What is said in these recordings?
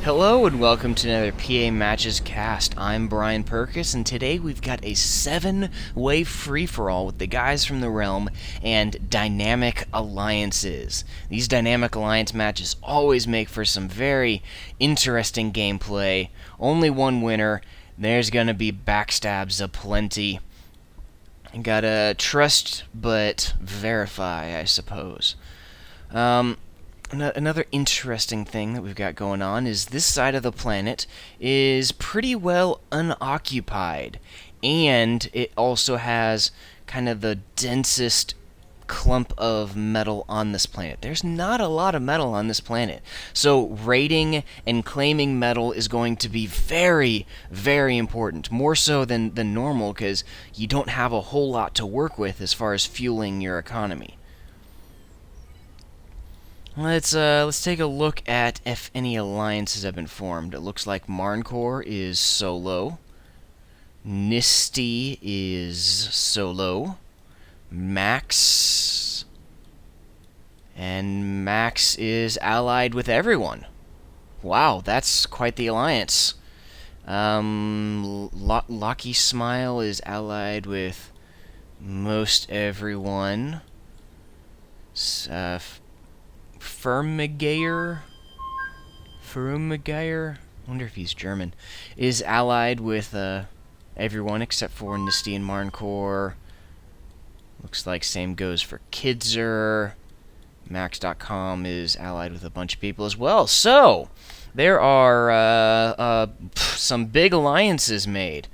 Hello and welcome to another PA Matches cast. I'm Brian Perkis, and today we've got a 7-way free-for-all with the guys from the realm and dynamic alliances. These dynamic alliance matches always make for some very interesting gameplay. Only one winner. There's gonna be backstabs aplenty. You gotta trust but verify, I suppose. Another interesting thing that we've got going on is this side of the planet is pretty well unoccupied, and it also has kind of the densest clump of metal on this planet. There's not a lot of metal on this planet, so raiding and claiming metal is going to be very, very important, more so than normal, because you don't have a whole lot to work with as far as fueling your economy. Let's take a look at if any alliances have been formed. It looks like Marcore is solo. Nisty is solo. Max is allied with everyone. Wow, that's quite the alliance. Locky Smile is allied with most everyone. Firmigayer, I wonder if he's German, is allied with everyone except for Nisty and Marcore. Looks like same goes for Kidzer. Max.com is allied with a bunch of people as well. So, there are some big alliances made.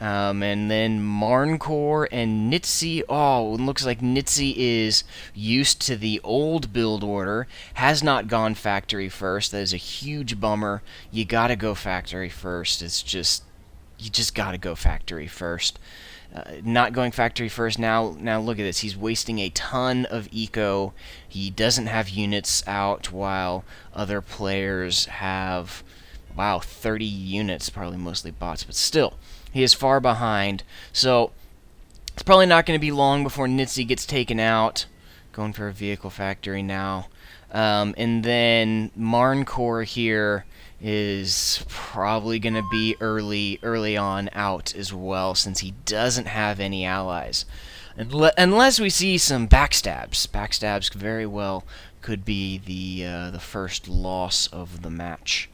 And then Marcore and Nitsi. Oh, it looks like Nitsi is used to the old build order, has not gone factory first. That is a huge bummer. You gotta go factory first. You just gotta go factory first. Not going factory first now look at this. He's wasting a ton of eco. He doesn't have units out while other players have, wow, 30 units, probably mostly bots, but still. He is far behind, so it's probably not going to be long before Nitsi gets taken out. Going for a vehicle factory now. And then Marcore here is probably going to be early on out as well, since he doesn't have any allies. Unless we see some backstabs. Backstabs very well could be the first loss of the match.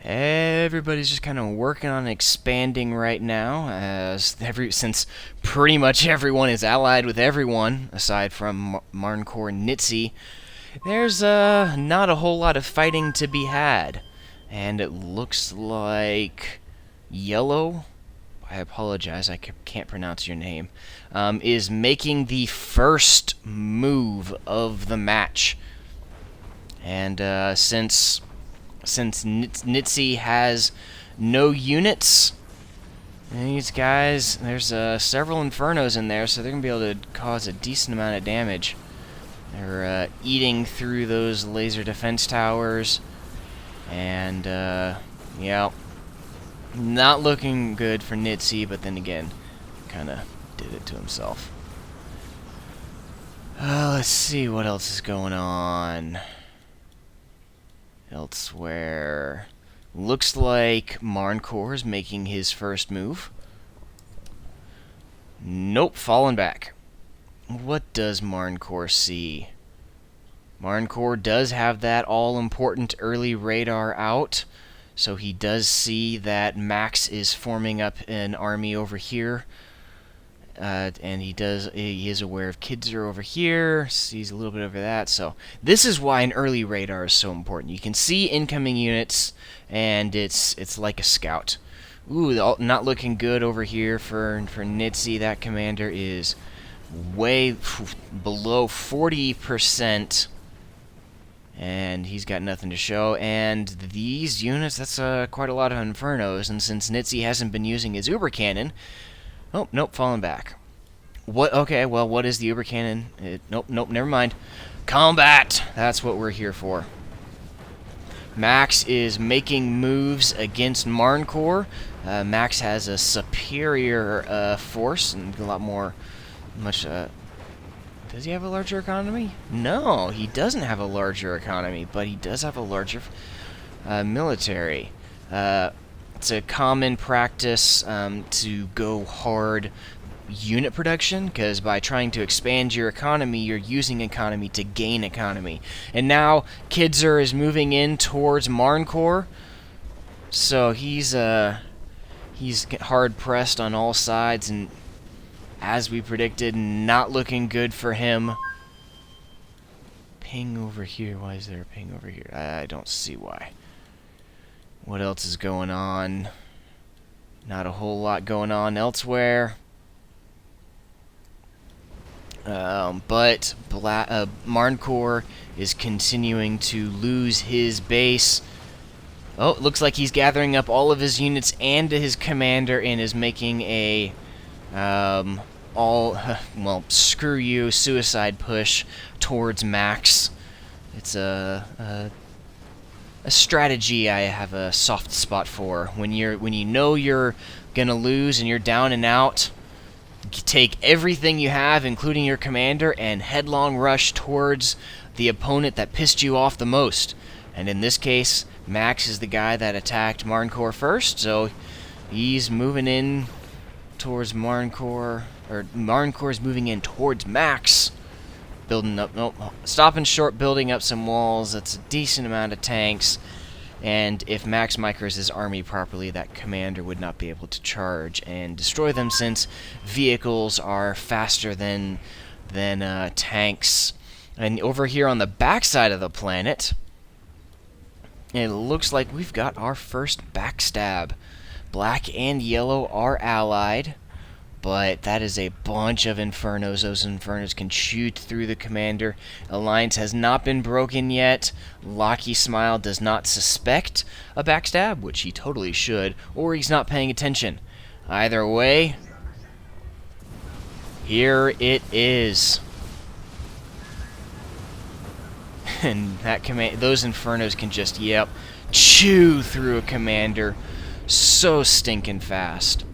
Everybody's just kind of working on expanding right now, since pretty much everyone is allied with everyone, aside from Marcore and Nitsi. There's not a whole lot of fighting to be had. And it looks like Yellow, I apologize, I can't pronounce your name, is making the first move of the match. And since Nitsi has no units, these guys, there's several Infernos in there, so they're going to be able to cause a decent amount of damage. They're eating through those laser defense towers, and, yeah, not looking good for Nitsi, but then again, kind of did it to himself. Let's see what else is going on. Elsewhere, looks like Marcore is making his first move. Nope, falling back. What does Marcore see? Marcore does have that all-important early radar out, so he does see that Max is forming up an army over here. And he is aware of Kidzer over here, sees a little bit over that, so this is why an early radar is so important. You can see incoming units, and it's like a scout. Ooh, not looking good over here for Nitsi. That commander is way below 40%, and he's got nothing to show. And these units, that's quite a lot of Infernos, and since Nitsi hasn't been using his Uber Cannon, oh, nope, falling back. What? Okay, well, what is the Uber Cannon? Nope, never mind. Combat! That's what we're here for. Max is making moves against Marcore. Max has a superior force and a lot more, Does he have a larger economy? No, he doesn't have a larger economy, but he does have a larger military. It's a common practice to go hard unit production, because by trying to expand your economy, you're using economy to gain economy. And now Kidzer is moving in towards Marcore, so he's hard pressed on all sides, and as we predicted, not looking good for him. Ping over here. Why is there a ping over here? I don't see why. What else is going on? Not a whole lot going on elsewhere. But Marcore is continuing to lose his base. Oh, it looks like he's gathering up all of his units and his commander and is making a well, screw you, suicide push towards Max. It's a strategy I have a soft spot for. When you know you're gonna lose and you're down and out, take everything you have, including your commander, and headlong rush towards the opponent that pissed you off the most. And in this case, Max is the guy that attacked Marcore first, so he's moving in towards Marcore, or Marcore's moving in towards Max, building up, stopping short, building up some walls. That's a decent amount of tanks. And if Max micros his army properly, that commander would not be able to charge and destroy them, since vehicles are faster than tanks. And over here on the backside of the planet, it looks like we've got our first backstab. Black and yellow are allied, but that is a bunch of Infernos. Those Infernos can shoot through the commander. Alliance has not been broken yet. Locky Smile does not suspect a backstab, which he totally should, or he's not paying attention. Either way, here it is. And that those Infernos can just, chew through a commander so stinking fast.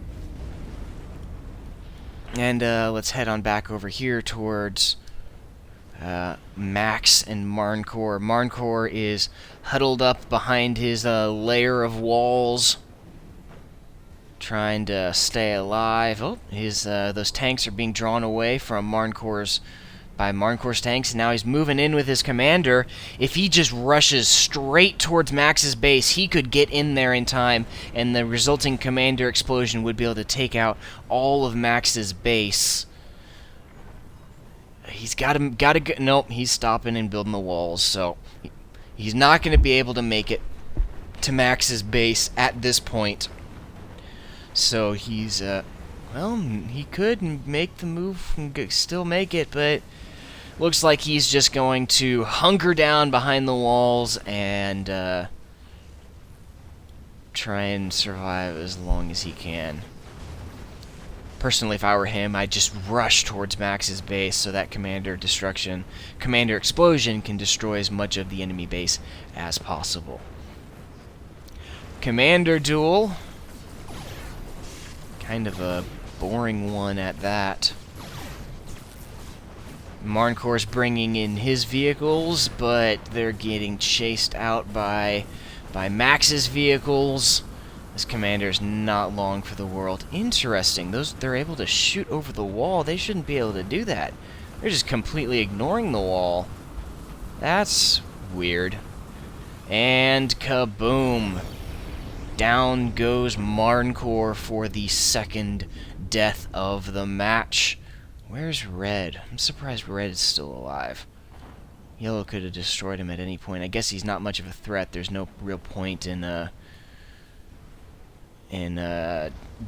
And let's head on back over here towards Max and Marcore. Marcore is huddled up behind his layer of walls, trying to stay alive. Oh, those tanks are being drawn away from Marcore's tanks, and now he's moving in with his commander. If he just rushes straight towards Max's base, he could get in there in time, and the resulting commander explosion would be able to take out all of Max's base. He's gotta go. Nope, he's stopping and building the walls, so he's not going to be able to make it to Max's base at this point. So he's, well, he could make the move and still make it, but looks like he's just going to hunker down behind the walls and try and survive as long as he can. Personally, if I were him, I'd just rush towards Max's base so that commander explosion can destroy as much of the enemy base as possible. Commander duel. Kind of a boring one at that. Marcore's bringing in his vehicles, but they're getting chased out by Max's vehicles. This commander's not long for the world. Interesting. They're able to shoot over the wall. They shouldn't be able to do that. They're just completely ignoring the wall. That's weird. And kaboom! Down goes Marcore for the second death of the match. Where's Red? I'm surprised Red is still alive. Yellow could have destroyed him at any point. I guess he's not much of a threat. There's no real point in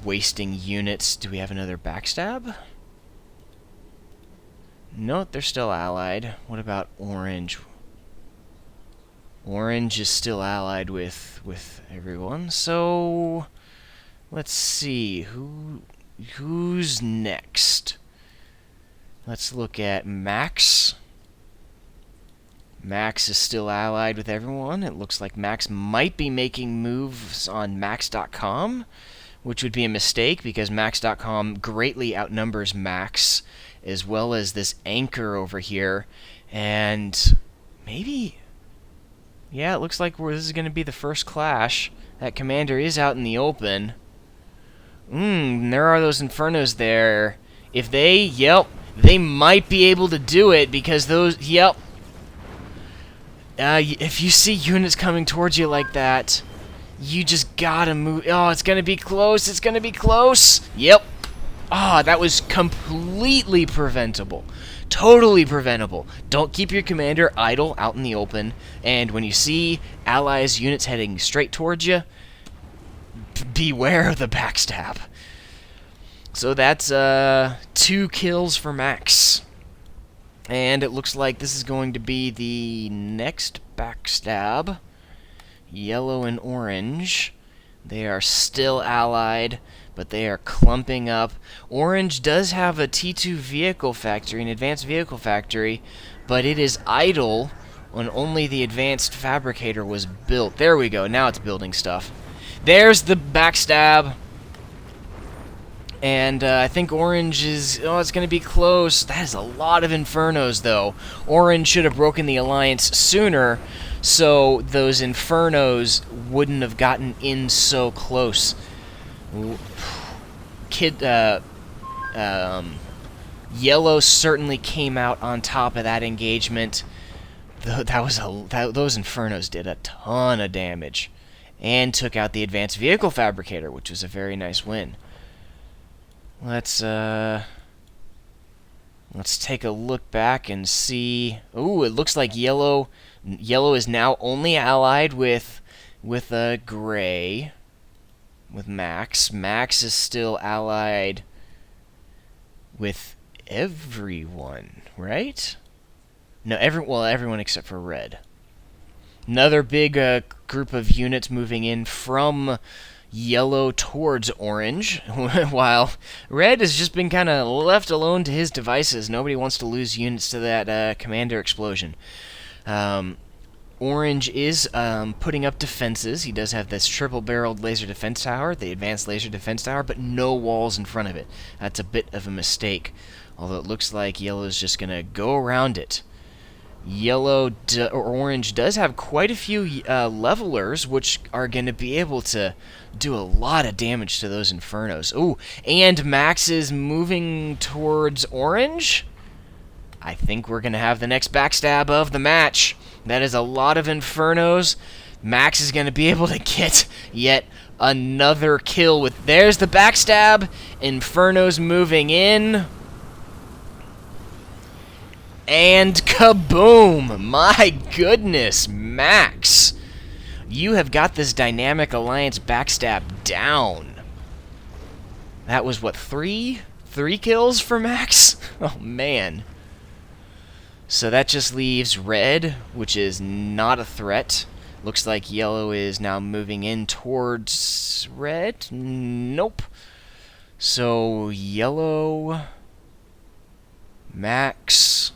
wasting units. Do we have another backstab? No, they're still allied. What about Orange? Orange is still allied with everyone. So let's see who's next. Let's look at Max. Max is still allied with everyone. It looks like Max might be making moves on Max.com, which would be a mistake because Max.com greatly outnumbers Max as well as this anchor over here. And maybe... yeah, it looks like this is going to be the first clash. That commander is out in the open. There are those Infernos there. If they... yep, they might be able to do it because those... yep. If you see units coming towards you like that, you just gotta move. Oh, it's gonna be close. It's gonna be close. Yep. Ah, that was completely preventable. Totally preventable. Don't keep your commander idle out in the open. And when you see allies' units heading straight towards you, beware of the backstab. So that's 2 kills for Max. And it looks like this is going to be the next backstab. Yellow and orange. They are still allied, but they are clumping up. Orange does have a T2 vehicle factory, an advanced vehicle factory, but it is idle when only the advanced fabricator was built. There we go, now it's building stuff. There's the backstab. And I think orange is... oh, it's going to be close. That is a lot of Infernos, though. Orange should have broken the alliance sooner, so those Infernos wouldn't have gotten in so close. Yellow certainly came out on top of that engagement. Those Infernos did a ton of damage. And took out the advanced vehicle fabricator, which was a very nice win. Let's take a look back and see. Ooh, it looks like yellow is now only allied with gray, with Max. Max is still allied with everyone, right? No, everyone except for red. Another big group of units moving in from yellow towards orange, while red has just been kind of left alone to his devices. Nobody wants to lose units to that commander explosion. Orange is putting up defenses. He does have this triple-barreled laser defense tower, the advanced laser defense tower, but no walls in front of it. That's a bit of a mistake, although it looks like yellow is just going to go around it. Orange does have quite a few levelers, which are going to be able to do a lot of damage to those Infernos. Ooh, and Max is moving towards orange. I think we're going to have the next backstab of the match. That is a lot of Infernos. Max is going to be able to get yet another kill with... there's the backstab. Infernos moving in. And kaboom! My goodness, Max! You have got this Dynamic Alliance backstab down. That was, what, 3 kills for Max? Oh, man. So that just leaves red, which is not a threat. Looks like yellow is now moving in towards red. Nope. So yellow, Max,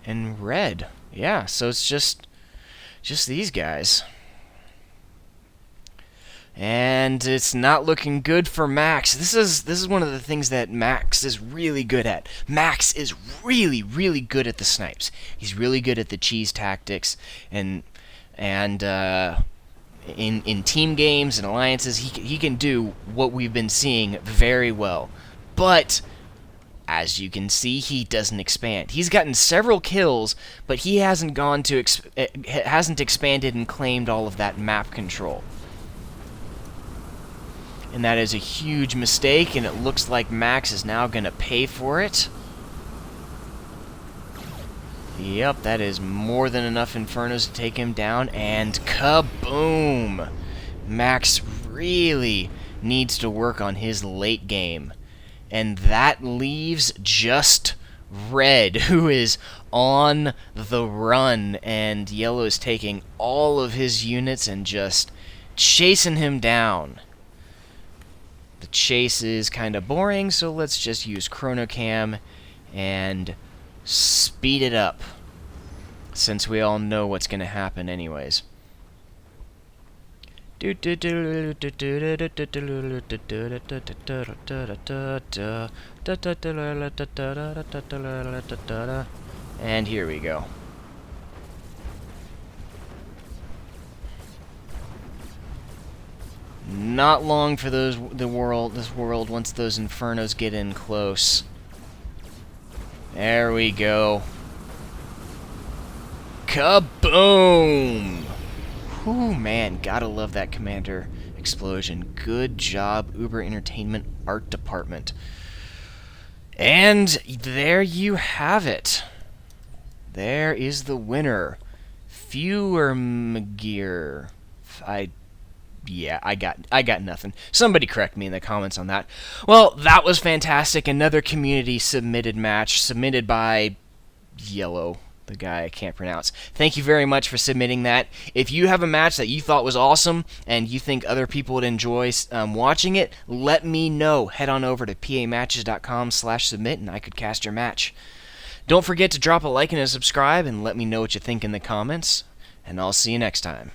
and red. Yeah, so it's just these guys. And it's not looking good for Max. This is one of the things that Max is really good at. Max is really, really good at the snipes. He's really good at the cheese tactics, and in team games and alliances, he can do what we've been seeing very well. But as you can see, he doesn't expand. He's gotten several kills, but he hasn't hasn't expanded and claimed all of that map control. And that is a huge mistake, and it looks like Max is now going to pay for it. Yep, that is more than enough Infernos to take him down, and kaboom! Max really needs to work on his late game. And that leaves just red, who is on the run, and yellow is taking all of his units and just chasing him down. The chase is kind of boring, so let's just use ChronoCam and speed it up, since we all know what's going to happen anyways. And here we go. Not long for this world once those infernos get in close. There we go. Kaboom! Whew, man, gotta love that Commander explosion. Good job, Uber Entertainment Art Department. And there you have it. There is the winner. Feuermgear. I got nothing. Somebody correct me in the comments on that. Well, that was fantastic. Another community submitted match submitted by Yellow, the guy I can't pronounce. Thank you very much for submitting that. If you have a match that you thought was awesome and you think other people would enjoy watching it, let me know. Head on over to pamatches.com/submit and I could cast your match. Don't forget to drop a like and a subscribe and let me know what you think in the comments. And I'll see you next time.